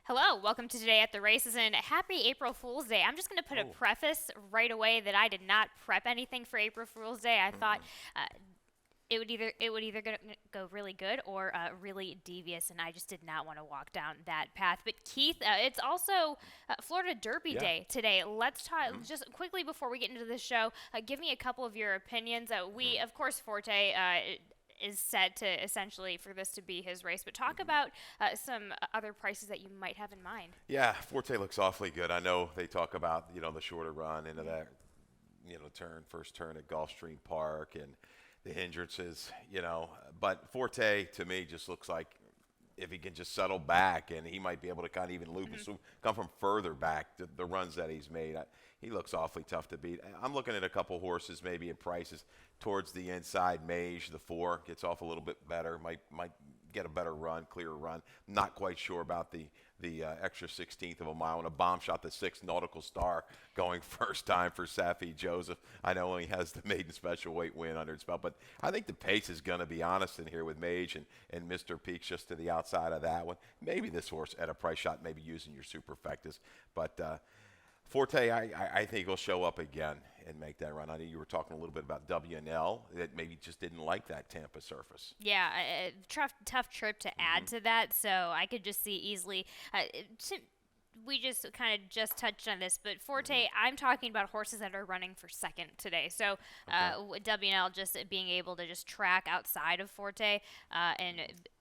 Hello, welcome to Today at the Races and happy April Fool's Day. I'm just going to put a Oh, preface right away that I did not prep anything for April Fool's Day. I thought mm-mm. uh, it would either go really good or really devious, and I just did not want to walk down that path. But Keith, it's also Florida Derby Yeah. Day today. Let's talk Mm-hmm. just quickly before we get into the show. Give me a couple of your opinions. We, Mm-hmm. of course, Forte. Is set to essentially for this to be his race, but talk Mm-hmm. about some other prices that you might have in mind. Yeah, Forte looks awfully good. I know they talk about the shorter run into Mhm. that first turn at Gulfstream Park and the hindrances. But Forte to me just looks like if he can just settle back and he might be able to kind of even loop and Mhm. swoop, come from further back the runs that he's made. He looks awfully tough to beat. I'm looking at a couple horses maybe in prices towards the inside. Mage, the 4, gets off a little bit better. Might get a better run, clearer run. Not quite sure about the extra 16th of a mile and a bomb shot. The 6 Nautical Star going first time for Safi Joseph. I know he has the maiden special weight win under his belt, but I think the pace is going to be honest in here with Mage and Mr. Peaks just to the outside of that one. Maybe this horse at a price shot, maybe using your superfectas, but Forte, I think he'll show up again and make that run. I know you were talking a little bit about WNL that maybe just didn't like that Tampa surface. Yeah, a tough trip to Mm-hmm. add to that. So I could just see easily. We just kind of just touched on this, but Mm-hmm. Forte, I'm talking about horses that are running for second today. So Okay. WNL just being able to just track outside of Forte, and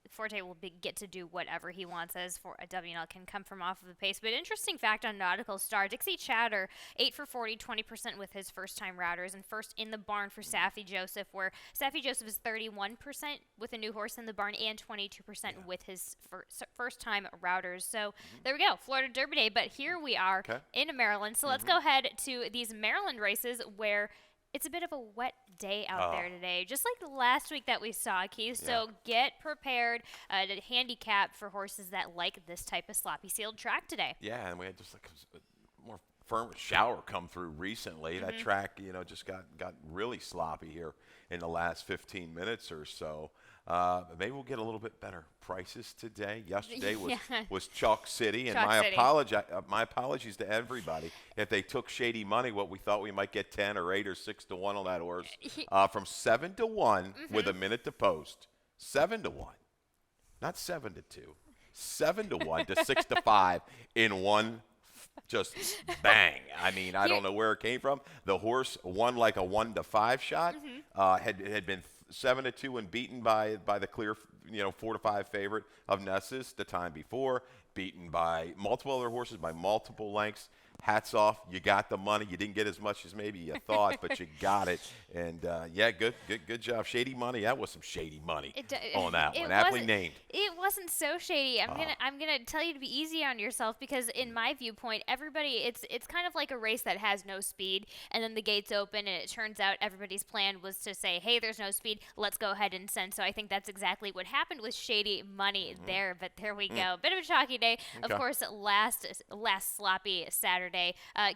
Forte will get to do whatever he wants as for a WNL can come from off of the pace. But interesting fact on Nautical Star, Dixie Chatter 8 for 40, 20% with his first time routers, and first in the barn for Safi Joseph, where Safi Joseph is 31% with a new horse in the barn and 22% Yeah. with his first time routers. So Mm-hmm. there we go, Florida Derby Day. But here we are Okay. in Maryland. So let's Mm-hmm. go ahead to these Maryland races where it's a bit of a wet day out Oh, there today, just like last week that we saw, Keith. yeah. So get prepared to handicap for horses that like this type of sloppy sealed track today. Yeah, and we had just like a more firm shower come through recently. That Hmm. track, just got really sloppy here in the last 15 minutes or so. Maybe we'll get a little bit better prices today. Yesterday was Yeah, was Chalk City, and Chalk City. my apologies to everybody if they took shady money. What we thought we might get 10 or 8 or 6 to 1 on that horse, from 7 to 1 with Hmm. a minute to post. 7 to 1, not 7 to 2. 7 to 1 to 6 to 5 in one just bang. I mean, I Here. don't know where it came from. The horse won like a 1 to 5 shot. Hmm. Had been 7 to 2 and beaten by the clear 4 to 5 favorite of Nessus the time before. Beaten by multiple other horses by multiple lengths. Hats off, you got the money. You didn't get as much as maybe you thought, but you got it. And yeah, good job. Shady money. That was some shady money It, d- on that it one. Aptly wasn't. named. It wasn't so shady. I'm Uh, gonna. I'm gonna tell you to be easy on yourself because, in my viewpoint, everybody. It's kind of like a race that has no speed, and then the gates open, and it turns out everybody's plan was to say, "Hey, there's no speed. Let's go ahead and send." So I think that's exactly what happened with shady money mhm. there. But there we go. Bit of a chalky day, of Okay. course. Last sloppy Saturday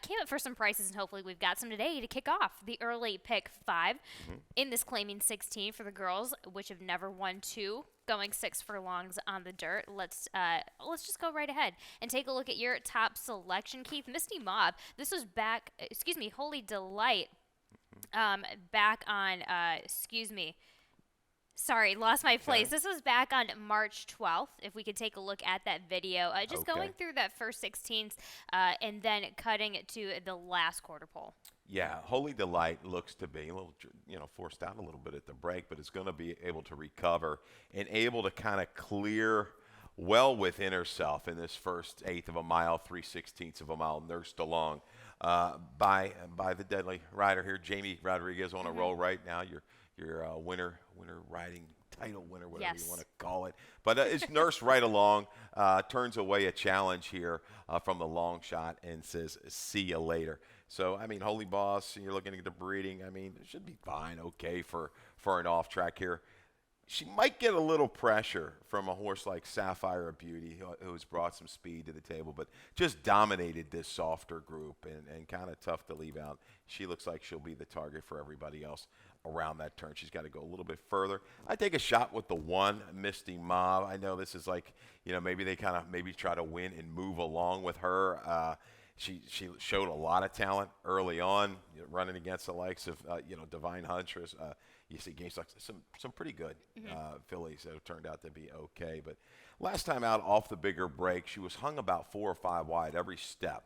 came up for some prices, and hopefully we've got some today to kick off the early pick 5 Mhm. in this claiming 16 for the girls, which have never won two, going 6 furlongs on the dirt. Let's just go right ahead and take a look at your top selection, Keith. Misty Mob. This was back. Excuse me. Holy Delight. Back on. Excuse me. Sorry, lost my place. Okay. This was back on March 12th. If we could take a look at that video, just Okay. going through that first 16th and then cutting it to the last quarter pole. Yeah, Holy Delight looks to be a little, forced out a little bit at the break, but is going to be able to recover and able to kind of clear well within herself in this first eighth of a mile, 3/16 of a mile, nursed along by the deadly rider here, Jamie Rodriguez, on a Hmm. roll right now. Your winner riding title winner, whatever you want Yes. to call it. But it's nursed right along, turns away a challenge here from the long shot and says, "See you later." So, I mean, Holy Boss, you're looking at the breeding. I mean, it should be fine, okay, for an off track here. She might get a little pressure from a horse like Sapphire Beauty, who's brought some speed to the table, but just dominated this softer group and kind of tough to leave out. She looks like she'll be the target for everybody else. around that turn. She's got to go a little bit further. I take a shot with the 1, Misty Mob. I know this is like, maybe they kind of maybe try to win and move along with her. She showed a lot of talent early on, running against the likes of Divine Huntress. You see games like some pretty good fillies that have turned out to be okay. But last time out off the bigger break, she was hung about 4 or 5 wide every step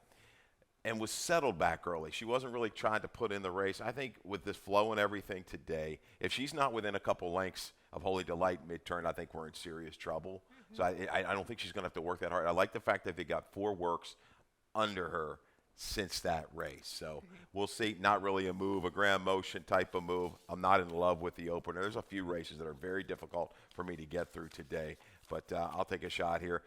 and was settled back early. She wasn't really trying to put in the race. I think with this flow and everything today, if she's not within a couple lengths of Holy Delight mid-turn, I think we're in serious trouble. So I don't think she's going to have to work that hard. I like the fact that they got 4 works under her since that race. So we'll see. Not really a move, a grand motion type of move. I'm not in love with the opener. There's a few races that are very difficult for me to get through today. But I'll take a shot here.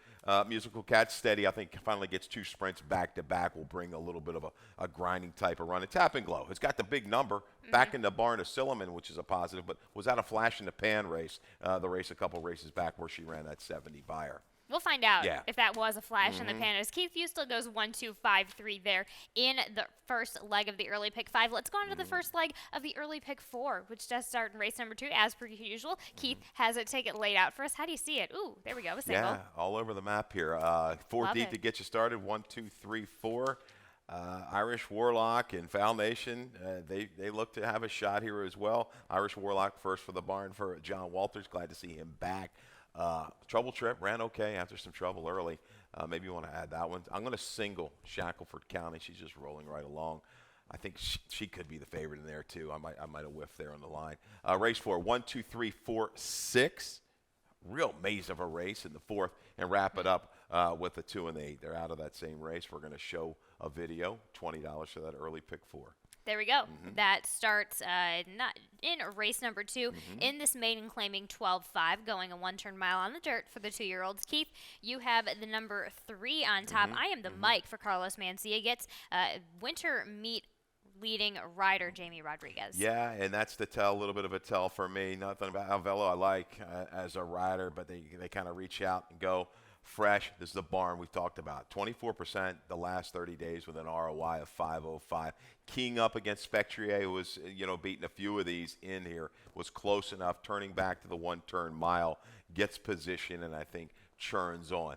Musical Cat Steady, I think, finally gets 2 sprints back-to-back. Will bring a little bit of a grinding type of run. And Tap and Glow. It's got the big number back in the barn of Silliman, which is a positive, but was that a flash in the pan race, the race a couple races back where she ran that 70 buyer. We'll find out if that was a flash in the pan. As Keith Fustel goes 1-2-5-3 there in the first leg of the early pick 5. Let's go on to the first leg of the early pick 4, which does start in race number 2, as per usual. Keith has a ticket laid out for us. How do you see it? Ooh, there we go, a single. Yeah, all over the map here. 4 deep to get you started. 1, 2, 3, 4. Irish Warlock and Foundation, they look to have a shot here as well. Irish Warlock first for the barn for John Walters. Glad to see him back. Trouble Trip ran okay after some trouble early. Maybe you want to add that one. I'm going to single Shackleford County. She's just rolling right along. I think she could be the favorite in there too. I might have whiffed there on the line. Race 4, 1, 2, 3, 4, 6. Real maze of a race in the 4th, and wrap it up with the 2 and the 8. They're out of that same race. We're going to show a video, $20 for that early pick 4. There we go. That starts not in race number 2 in this maiden claiming 12-5, going a 1-turn mile on the dirt for the 2-year-olds. Keith, you have the number 3 on top. I am the Mike for Carlos Mancia. Gets winter meet leading rider Jamie Rodriguez. Yeah, and that's the tell, a little bit of a tell for me. Nothing about Alvelo I like as a rider, but they kind of reach out and go fresh. This is the barn we've talked about. 24% the last 30 days with an ROI of 505. Keying up against Spectrier, who was, beating a few of these in here, was close enough, turning back to the 1-turn mile, gets position, and I think churns on.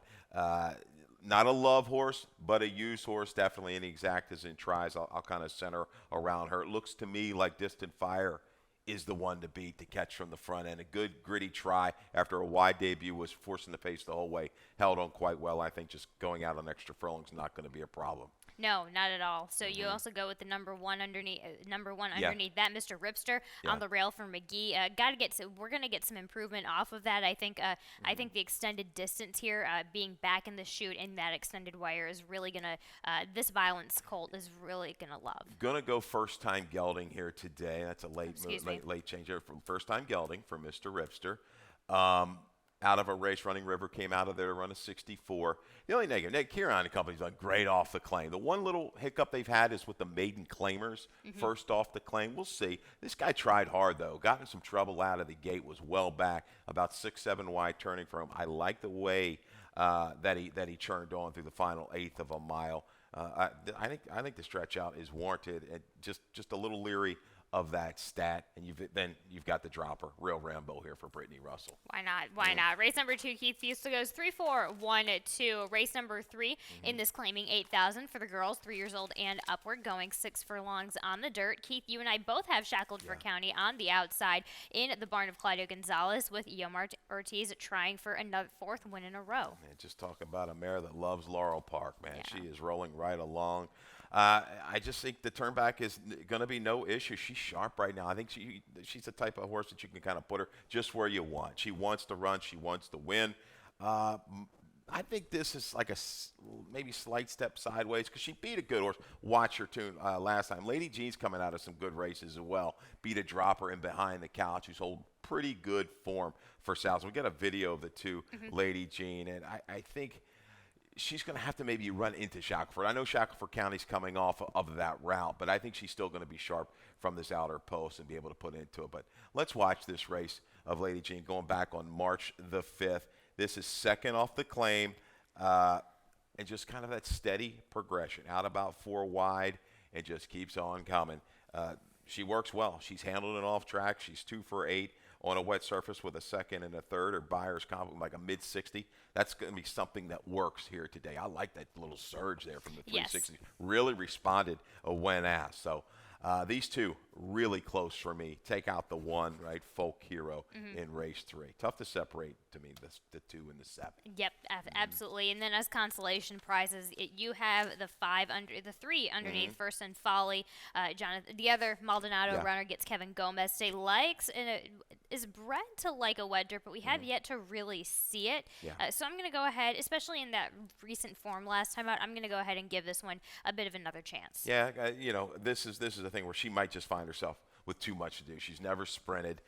Not a love horse, but a used horse, definitely in exactas and tries. I'll kind of center around her. It looks to me like Distant Fire is the one to beat, to catch from the front end. A good, gritty try after a wide debut, was forcing the pace the whole way. Held on quite well. I think just going out on extra furlongs is not going to be a problem. No, not at all. So you also go with the number 1 underneath, that, Mr. Ripster on the rail for McGee. We're gonna get some improvement off of that. I think. I think the extended distance here, being back in the chute in that extended wire, is really gonna. This Violence colt is really gonna love. Gonna go first time gelding here today. That's a late change here from first time gelding for Mr. Ripster. Out of a race, Running River came out of there to run a 64. The only negative, Nick Kieran and company's done great off the claim. The one little hiccup they've had is with the maiden claimers, first off the claim. We'll see. This guy tried hard, though. Got in some trouble out of the gate, was well back, about 6-7 wide turning for him. I like the way that he churned on through the final 1/8 of a mile. I think the stretch out is warranted, and just a little leery of that stat, and you've got the dropper, Real Rambo here for Brittany Russell. Why not? Why not? Race number 2, Keith Fustel goes 3-4-1-2. Race number 3 in this claiming 8,000 for the girls, 3 years old and upward, going 6 furlongs on the dirt. Keith, you and I both have Shackleford County on the outside in the barn of Claudio Gonzalez, with Yomar Ortiz trying for another 4th win in a row. Man, just talk about a mare that loves Laurel Park, man. Yeah. She is rolling right along. I just think the turnback is going to be no issue. She's sharp right now. I think she's the type of horse that you can kind of put her just where you want. She wants to run. She wants to win. I think this is like a maybe slight step sideways, because she beat a good horse, Watch Her Tune, last time. Lady Jean's coming out of some good races as well. Beat a dropper in behind the couch, who's holding pretty good form for South. We got a video of the 2, Lady Jean, and I think she's going to have to maybe run into Shackleford. I know Shackleford County's coming off of that route, but I think she's still going to be sharp from this outer post and be able to put into it. But let's watch this race of Lady Jean going back on March the 5th. This is second off the claim, and just kind of that steady progression. Out about 4 wide and just keeps on coming. She works well. She's handled it off track. She's 2 for 8 on a wet surface with a second and a third. Her Buyer's comp like a mid 60. That's going to be something that works here today. I like that little surge there from the Yes. 360. Really responded when asked. So these two really close for me. Take out the one, right? Folk Hero in race 3. Tough to separate to me the 2 and the 7. Yep, absolutely. And then as consolation prizes, you have the 3 underneath First and Folly. Jonathan, the other Maldonado Yeah. runner gets Kevin Gomez. Today likes and is bred to like a wet dirt, but we have yet to really see it. Yeah. So I'm going to go ahead, especially in that recent form last time out. I'm going to go ahead and give this one a bit of another chance. Yeah, this is a thing where she might just find herself with too much to do. She's never sprinted.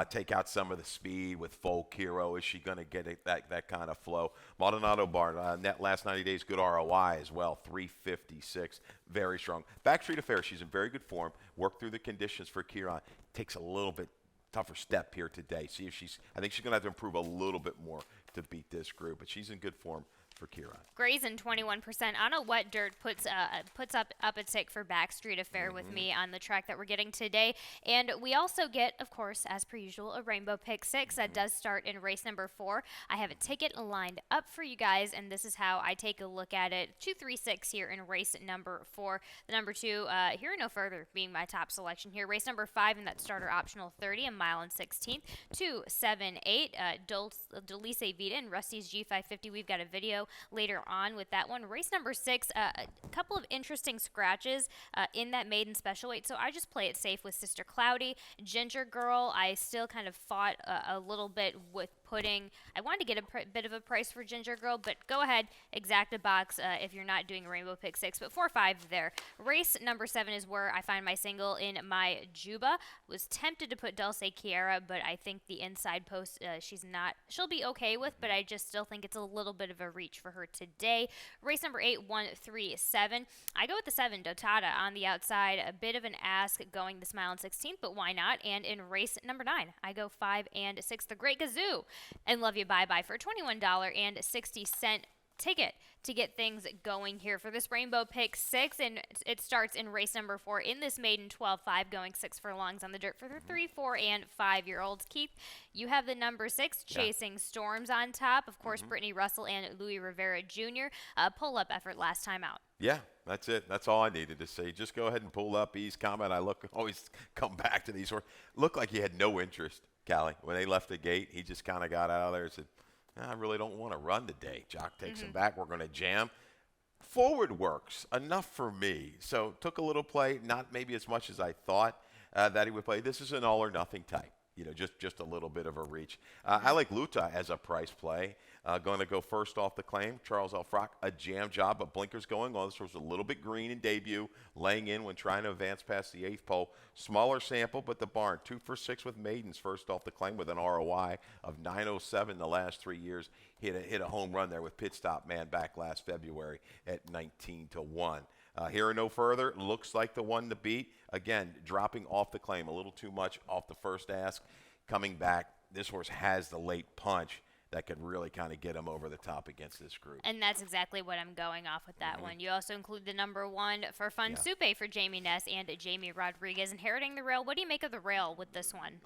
Take out some of the speed with Folk Hero. Is she going to get that kind of flow? Maldonado Bar, net last 90 days, good ROI as well, 356, very strong. Backstreet Affair, she's in very good form. Worked through the conditions for Kieran. Takes a little bit tougher step here today. See if I think she's going to have to improve a little bit more to beat this group, but she's in good form for Kieran. Grayson 21% on a wet dirt puts up a tick for Backstreet Affair with me on the track that we're getting today. And we also get, of course, as per usual, a Rainbow Pick 6 that does start in race number 4. I have a ticket lined up for you guys, and this is how I take a look at it. 236 here in race number 4. The number 2, here no further, being my top selection here. Race number 5 in that starter optional 30, a mile and 16th. 2, 7, 8, Delice Vita and Rusty's G550. We've got a video later on with that one. Race number 6, a couple of interesting scratches in that maiden special weight, so I just play it safe with Sister Cloudy. Ginger Girl, I still kind of fought a little bit with putting, I wanted to get a bit of a price for Ginger Girl, but go ahead, exact a box if you're not doing a Rainbow Pick 6, but 4-5 there. Race number 7 is where I find my single in my Juba. Was tempted to put Dulce Kiera, but I think the inside post she'll be okay with, but I just still think it's a little bit of a reach for her today. Race number 8, 1, 3, 7. I go with the 7, Dotada on the outside. A bit of an ask going this mile and 16th, but why not? And in race number 9, I go 5 and 6, the Great Gazoo and Love You Bye Bye for $21.60 ticket to get things going here for this Rainbow Pick 6, and it starts in race number 4 in this maiden 12-5, going 6 furlongs on the dirt for the 3, 4, and 5-year-olds. Keith, you have the number 6, Chasing Storms on top. Of course, Brittany Russell and Louis Rivera Jr. Pull-up effort last time out. Yeah, that's it. That's all I needed to say. Just go ahead and pull up. Ease comment. Always come back to these. Looked like he had no interest, Callie. When they left the gate, he just kind of got out of there and said, I really don't want to run today. Jock takes him back. We're going to jam. Forward works enough for me. So took a little play, not maybe as much as I thought that he would play. This is an all or nothing type. Just a little bit of a reach. I like Luta as a price play. Going to go first off the claim. Charles Elfrock, a jam job, but blinkers going on. This was a little bit green in debut, laying in when trying to advance past the 8th pole. Smaller sample, but the barn. 2 for 6 with maidens first off the claim with an ROI of 907 the last 3 years. Hit a home run there with pit stop man back last February at 19-1. Here and no further, looks like the one to beat. Again, dropping off the claim a little too much off the first ask. Coming back, this horse has the late punch that could really kind of get him over the top against this group. And that's exactly what I'm going off with that one. You also include the number 1 for Fun Supe for Jamie Ness and Jamie Rodriguez. Inheriting the rail. What do you make of the rail with this one?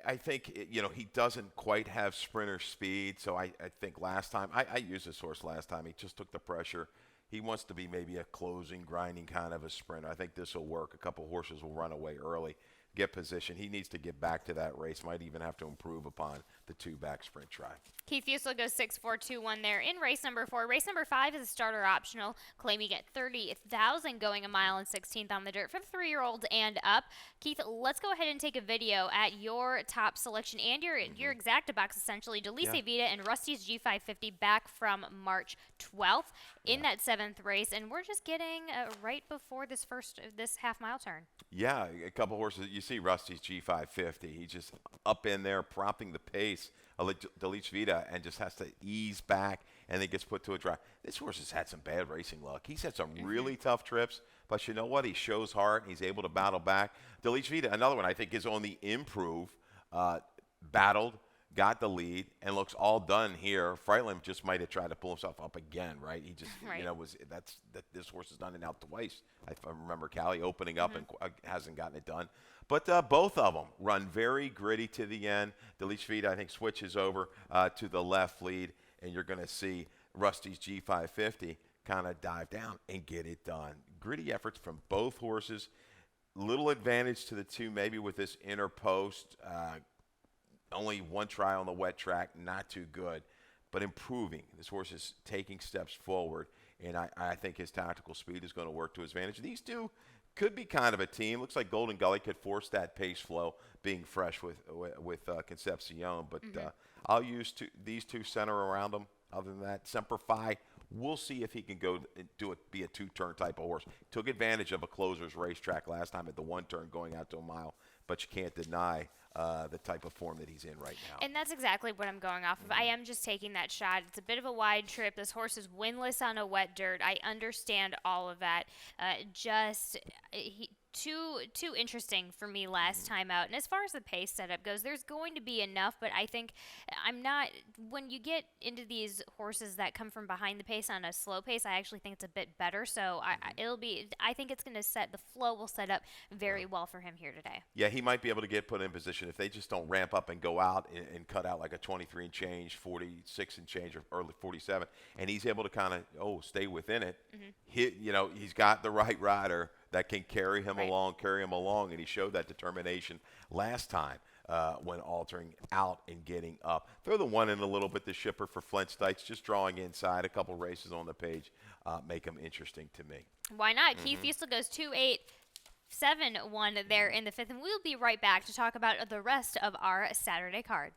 I think, he doesn't quite have sprinter speed. So I think last time, I used this horse last time. He just took the pressure. He wants to be maybe a closing, grinding kind of a sprinter. I think this will work. A couple horses will run away early, get position. He needs to get back to that race. Might even have to improve upon the 2-back sprint try. Keith Fusel goes 6-4-2-1 there in race number 4. Race number 5 is a starter optional. Claim you get 30,000 going a mile and 16th on the dirt for the 3-year-olds and up. Keith, let's go ahead and take a video at your top selection and your exacta box, essentially. Delice Vita and Rusty's G550 back from March 12th in that 7th race, and we're just getting right before this half-mile turn. Yeah, a couple horses. You see Rusty's G550. He's just up in there, prompting the pace. Delice Vita, and just has to ease back and then gets put to a drive. This horse has had some bad racing luck. He's had some really tough trips, but you know what? He shows heart. He's able to battle back. Delice Vita, another one I think is on the improve, battled, got the lead, and looks all done here. Freilich just might have tried to pull himself up again, right? He just, Right. this horse has done it now twice. I remember Callie opening up Mm-hmm. and hasn't gotten it done. But both of them run very gritty to the end. Delichvita, I think, switches over to the left lead, and you're going to see Rusty's G550 kind of dive down and get it done. Gritty efforts from both horses. Little advantage to the two, maybe with this inner post. Only one try on the wet track, not too good, but improving. This horse is taking steps forward, and I think his tactical speed is going to work to his advantage. These two could be kind of a team. Looks like Golden Gully could force that pace flow, being fresh with Concepcion, but I'll use these two center around them. Other than that, Semper Fi, we'll see if he can go be a two-turn type of horse. Took advantage of a closer's racetrack last time at the one turn going out to a mile, but you can't deny the type of form that he's in right now. And that's exactly what I'm going off of. I am just taking that shot. It's a bit of a wide trip. This horse is winless on a wet dirt. I understand all of that. Too interesting for me last time out. And as far as the pace setup goes, there's going to be enough, but I think when you get into these horses that come from behind the pace on a slow pace, I actually think it's a bit better. So I think it's going to the flow will set up very well for him here today. Yeah, he might be able to get put in position if they just don't ramp up and go out and cut out like a 23 and change, 46 and change, or early 47, and he's able to kind of stay within it. He's got the right rider that can carry him along, and he showed that determination last time when altering out and getting up. Throw the one in a little bit, the shipper for Flint Stites, just drawing inside, a couple races on the page, make him interesting to me. Why not? Keith Fussell goes 2-8-7-1 there in the fifth, and we'll be right back to talk about the rest of our Saturday card.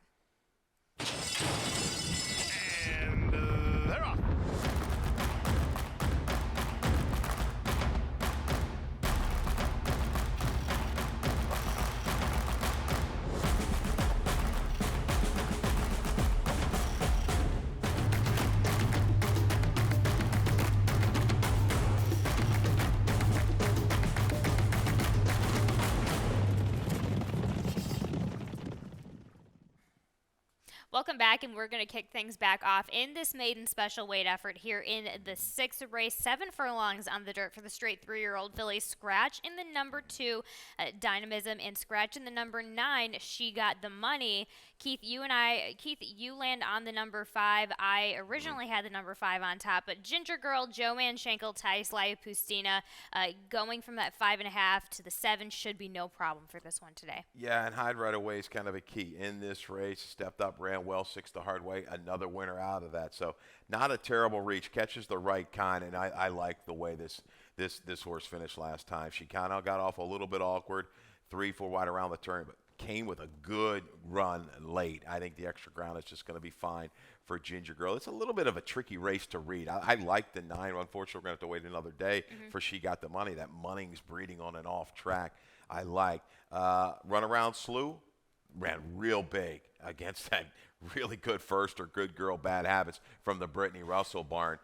And they're off. Welcome back, and we're going to kick things back off in this maiden special weight effort here in the sixth race. 7 furlongs on the dirt for the straight 3-year-old filly. Scratch in the number 2, Dynamism, and Scratch in the number 9, She Got the Money. Keith, you land on the number 5. I originally had the number 5 on top, but Ginger Girl, Joanne Schenkel, Thais Pustina, going from that 5.5 to the 7 should be no problem for this one today. Yeah, and Hyde right away is kind of a key in this race. Stepped up, ran well, 6 the hard way, another winner out of that. So not a terrible reach, catches the right kind, and I like the way this horse finished last time. She kind of got off a little bit awkward, 3-4 wide around the turn, but came with a good run late. I think the extra ground is just going to be fine for Ginger Girl. It's a little bit of a tricky race to read. I like the 9. Unfortunately, we're going to have to wait another day for She Got the Money. That Munnings breeding on and off track. I like. Run Around Slew ran real big against that really good first or Good Girl Bad Habits from the Brittany Russell barn.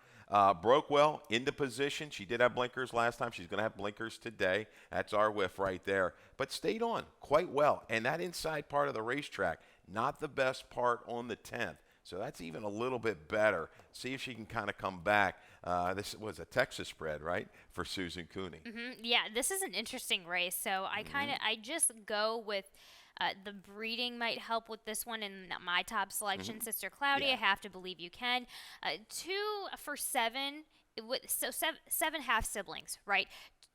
Broke well into position. She did have blinkers last time. She's going to have blinkers today. That's our whiff right there. But stayed on quite well. And that inside part of the racetrack, not the best part on the 10th. So that's even a little bit better. See if she can kind of come back. This was a Texas spread, right, for Susan Cooney. Yeah, this is an interesting race. So I just go with the breeding might help with this one in my top selection. Sister Cloudy, Yeah. I have to believe you can. 2 for 7. Seven half siblings, right?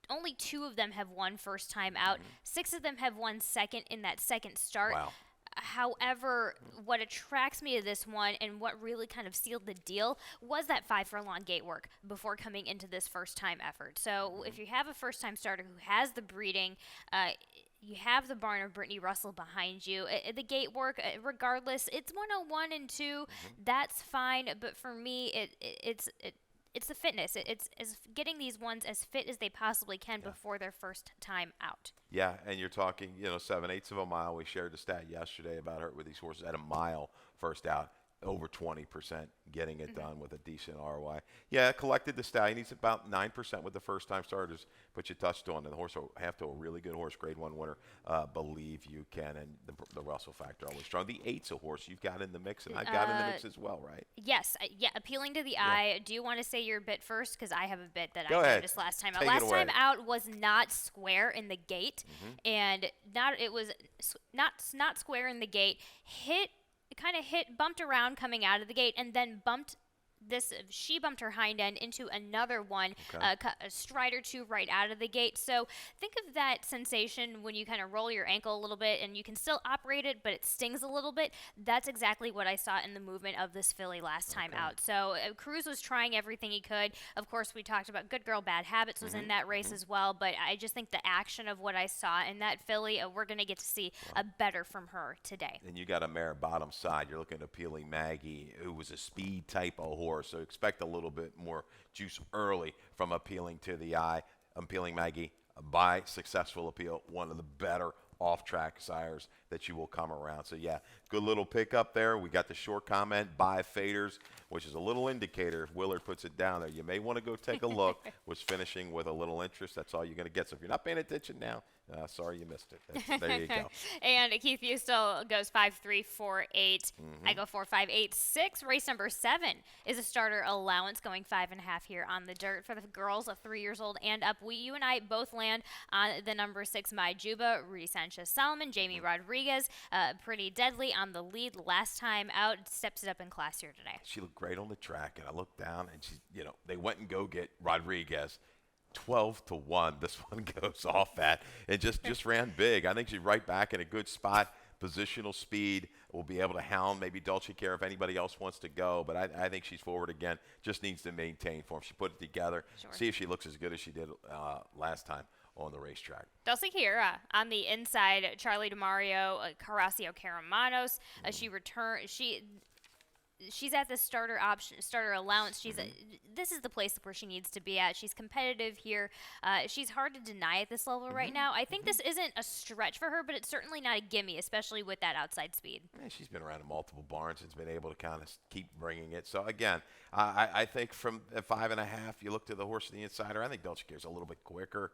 Only 2 of them have won first time out. 6 of them have won second in that second start. Wow. However, what attracts me to this one and what really kind of sealed the deal was that 5 furlong gate work before coming into this first time effort. So if you have a first time starter who has the breeding, you have the barn of Brittany Russell behind you. The gate work, regardless, it's 101 and 2. That's fine. But for me, it's the fitness. It's getting these ones as fit as they possibly can before their first time out. Yeah, and you're talking, 7/8 of a mile. We shared the stat yesterday about her with these horses at a mile first out. over 20% getting it done with a decent ROI. Yeah, collected the stallion. He's about 9% with the first-time starters, but you touched on it. The horse will have to a really good horse, Grade 1 winner. Believe you can, and the Russell factor always strong. The 8's a horse you've got in the mix, and I've got in the mix as well, right? Yes, yeah, appealing to the eye. Do you want to say your bit first? Because I have a bit that Go I ahead. noticed last time. Take it Last away. time out was not square in the gate, and not square in the gate. Bumped around coming out of the gate, and then she bumped her hind end into another one, a stride or two right out of the gate. So think of that sensation when you kind of roll your ankle a little bit and you can still operate it, but it stings a little bit. That's exactly what I saw in the movement of this filly last time out. So Cruz was trying everything he could. Of course, we talked about Good Girl, Bad Habits was in that race as well, but I just think the action of what I saw in that filly, we're going to get to see a better from her today. And you got a mare bottom side. You're looking at Appealing Maggie, who was a speed type of horse. So expect a little bit more juice early from Appealing to the Eye. Appealing Maggie, by successful appeal, one of the better off-track sires that you will come around. So, yeah, good little pickup there. We got the short comment, by faders, which is a little indicator if Willard puts it down there. You may want to go take a look, which finishing with a little interest. That's all you're going to get. So if you're not paying attention now, sorry you missed it. There you go. And Keith Bustel goes 5-3-4-8. I go 4-5-8-6. Race number 7 is a starter allowance going 5.5 here on the dirt for the girls of 3 years old and up. You and I both land on the number 6, My Juba, Rudy Sanchez Solomon, Jamie Rodriguez, pretty deadly on the lead last time out. Steps it up in class here today. She looked great on the track, and I looked down, and she, they went and go get Rodriguez. 12-1, this one goes off at, and just ran big. I think she's right back in a good spot. Positional speed will be able to hound maybe Dolce Care if anybody else wants to go, but I think she's forward again. Just needs to maintain form. She put it together. Sure. See if she looks as good as she did last time on the racetrack. Dulce Kiera on the inside, Charlie DeMario, Horacio Caramanos. She's at the starter allowance. This is the place where she needs to be at. She's competitive here. She's hard to deny at this level right now. I think this isn't a stretch for her, but it's certainly not a gimme, especially with that outside speed. Yeah, she's been around in multiple barns and has been able to kind of keep bringing it. So, again, I think from at 5.5, you look to the horse of the insider. I think Dolce Care's a little bit quicker.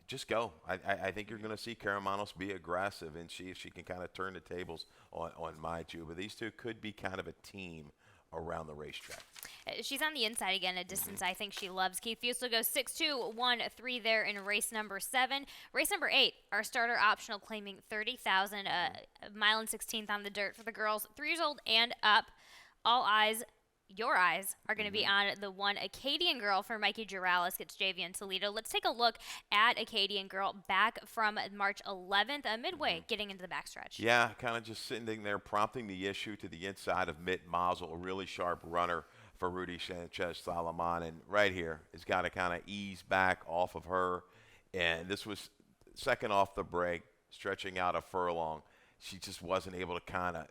Just go. I think you're going to see Caramanos be aggressive and see if she can kind of turn the tables on My Juba. These two could be kind of a team around the racetrack. She's on the inside again, a distance I think she loves. Keith Fusel goes 6-2-1-3 there in race number 7. Race number 8, our starter optional claiming 30,000, a mile and 16th on the dirt for the girls, 3 years old and up. All eyes. Your eyes are going to be on the one Acadian Girl for Mikey Girales gets Javian Toledo. Let's take a look at Acadian Girl back from March 11th, midway, getting into the backstretch. Yeah, kind of just sitting there prompting the issue to the inside of Mitt Mazel, a really sharp runner for Rudy Sanchez Solomon. And right here, it's got to kind of ease back off of her. And this was second off the break, stretching out a furlong. She just wasn't able to kind of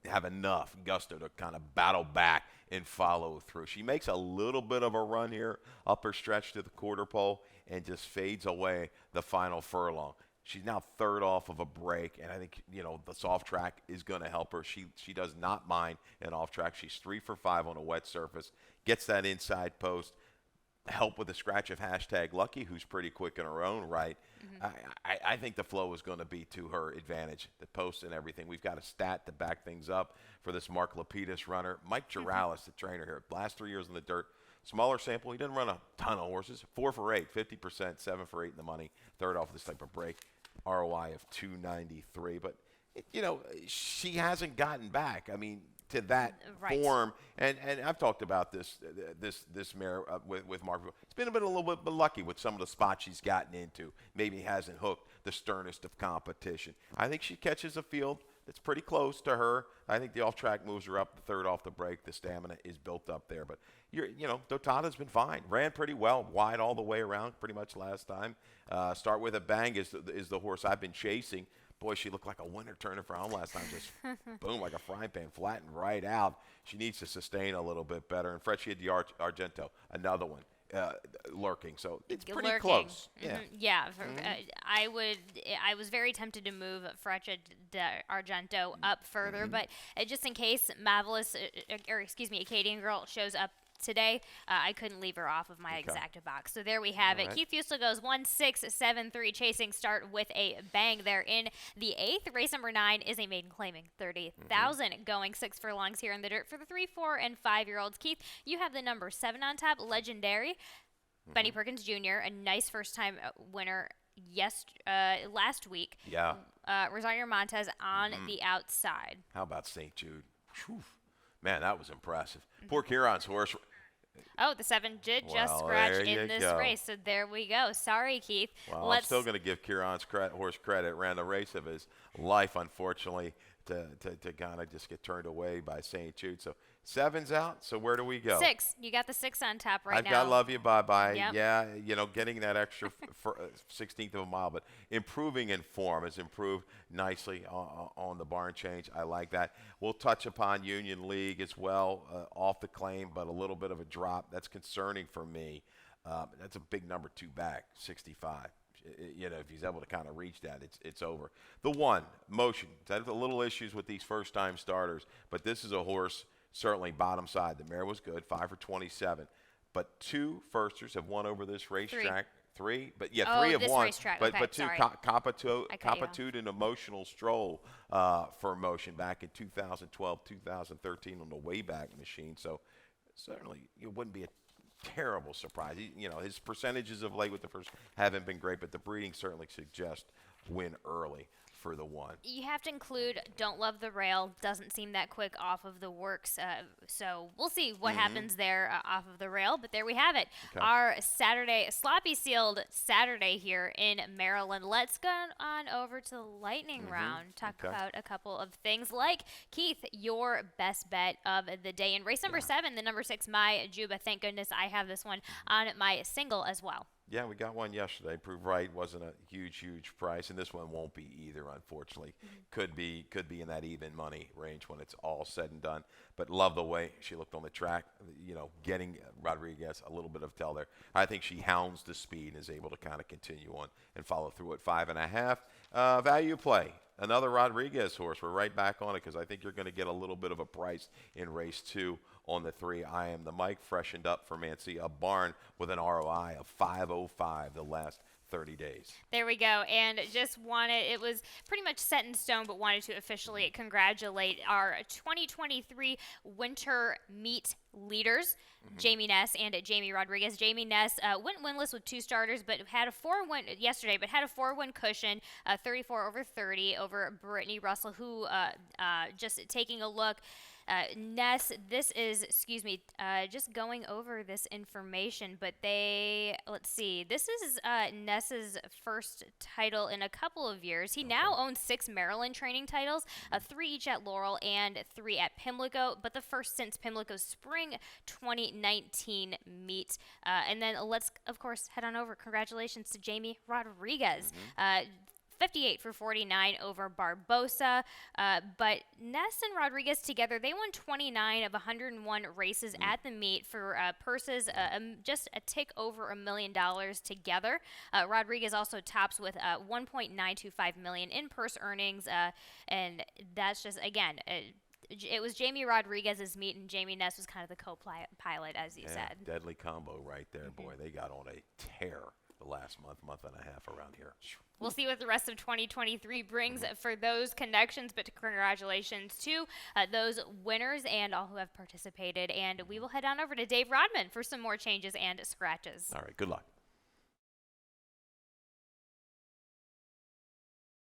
have enough gusto to kind of battle back and follow through. She makes a little bit of a run here, upper stretch to the quarter pole, and just fades away the final furlong. She's now third off of a break, and I think, the soft track is going to help her. She does not mind an off track. She's 3 for 5 on a wet surface, gets that inside post, help with the scratch of #Lucky, who's pretty quick in her own right. I think the flow is going to be to her advantage, the post and everything. We've got a stat to back things up for this Mark Lapidus runner. Mike Girales, the trainer here, last 3 years in the dirt, smaller sample. He didn't run a ton of horses. 4 for 8, 50%, 7 for 8 in the money. Third off this type of break, ROI of 293. But, she hasn't gotten back. I mean, to that form, and I've talked about this mare with Mark. It's been a little bit lucky with some of the spots she's gotten into. Maybe hasn't hooked the sternest of competition. I think she catches a field that's pretty close to her. I think the off-track moves her up. The third off the break, the stamina is built up there. But Dotada's been fine. Ran pretty well, wide all the way around, pretty much last time. Start with a Bang is the horse I've been chasing. Boy, she looked like a winner turning for home last time. Just boom, like a frying pan, flattened right out. She needs to sustain a little bit better. And Freccia di Argento, another one. lurking. So it's pretty Lurking. close. Yeah. Yeah. I was very tempted to move Freccia Argento up further, but just in case Acadian Girl shows up today, I couldn't leave her off of my exacta box. So there we have it. right. Keith Fusel goes 1-6-7-3, chasing start with a bang there in the 8th. Race number 9 is a maiden claiming 30,000, going 6 furlongs here in the dirt for the 3, 4, and 5-year-olds. Keith, you have the number 7 on top, Legendary. Benny Perkins Jr., a nice first-time winner last week. Yeah. Rosario Montez on the outside. How about St. Jude? Whew. Man, that was impressive. Poor Kieran's horse. Oh, the 7 did just Well, scratch there you in this go. race, so there we go. Sorry, Keith. Well, I'm still going to give Kieran's horse credit. Ran the race of his life, unfortunately, to kind of just get turned away by St. Jude. So 7's out. So where do we go? 6. You got the 6 on top right I've now. got Love You Bye-Bye. Yep. Yeah, getting that extra 16th of a mile, but improving in form has improved nicely on the barn change. I like that. We'll touch upon Union League as well, off the claim, but a little bit of a drop. That's concerning for me. That's a big number 2 back, 65. If he's able to kind of reach that, it's over. The 1, Motion. Had a little issues with these first-time starters, but this is a horse certainly bottom side. The mare was good, 5 for 27. But 2 firsters have won over this racetrack. 3, but yeah, 3 have this won. racetrack. But Okay, but 2 sorry. Compitude and Emotional Stroll for Motion back in 2012, 2013 on the Wayback Machine. So certainly it wouldn't be a terrible surprise. His percentages of late with the first haven't been great, but the breeding certainly suggests win early for the 1. You have to include Don't Love the Rail. Doesn't seem that quick off of the works. So we'll see what happens there off of the rail. But there we have it. Okay. Our Saturday, sloppy sealed Saturday here in Maryland. Let's go on over to the lightning round. Talk about a couple of things like, Keith, your best bet of the day. In race number 7, the number 6, My Juba. Thank goodness I have this one on my single as well. Yeah, we got one yesterday. Proved right. Wasn't a huge price, and this one won't be either, unfortunately. Could be in that even money range when it's all said and done. But love the way she looked on the track. Getting Rodriguez a little bit of tell there. I think she hounds the speed and is able to kind of continue on and follow through at 5.5. Value play. Another Rodriguez horse. We're right back on it because I think you're going to get a little bit of a price in race 2 on the 3. I Am the Mike, freshened up for Mancy, a barn with an ROI of 505 the last 30 days. There we go. And it was pretty much set in stone, but wanted to officially congratulate our 2023 winter meet leaders, Jamie Ness and Jamie Rodriguez. Jamie Ness went winless with 2 starters, but had a 4-win yesterday, but had a 4-win cushion, 34 over 30 over Brittany Russell, who just taking a look. Ness, this is, just going over this information, but let's see, this is Ness's first title in a couple of years. He now owns 6 Maryland training titles, 3 each at Laurel and 3 at Pimlico, but the first since Pimlico's spring 2019 meet. And then let's, of course, head on over. Congratulations to Jamie Rodriguez. 58 for 49 over Barbosa. But Ness and Rodriguez together, they won 29 of 101 races at the meet for purses just a tick over $1 million together. Rodriguez also tops with $1.925 million in purse earnings. And that's just, again, it was Jamie Rodriguez's meet, and Jamie Ness was kind of the co-pilot, as you said. Deadly combo right there. Boy, they got on a tear the last month and a half around here. We'll see what the rest of 2023 brings for those connections, but congratulations to those winners and all who have participated. And we will head on over to Dave Rodman for some more changes and scratches. All right, good luck.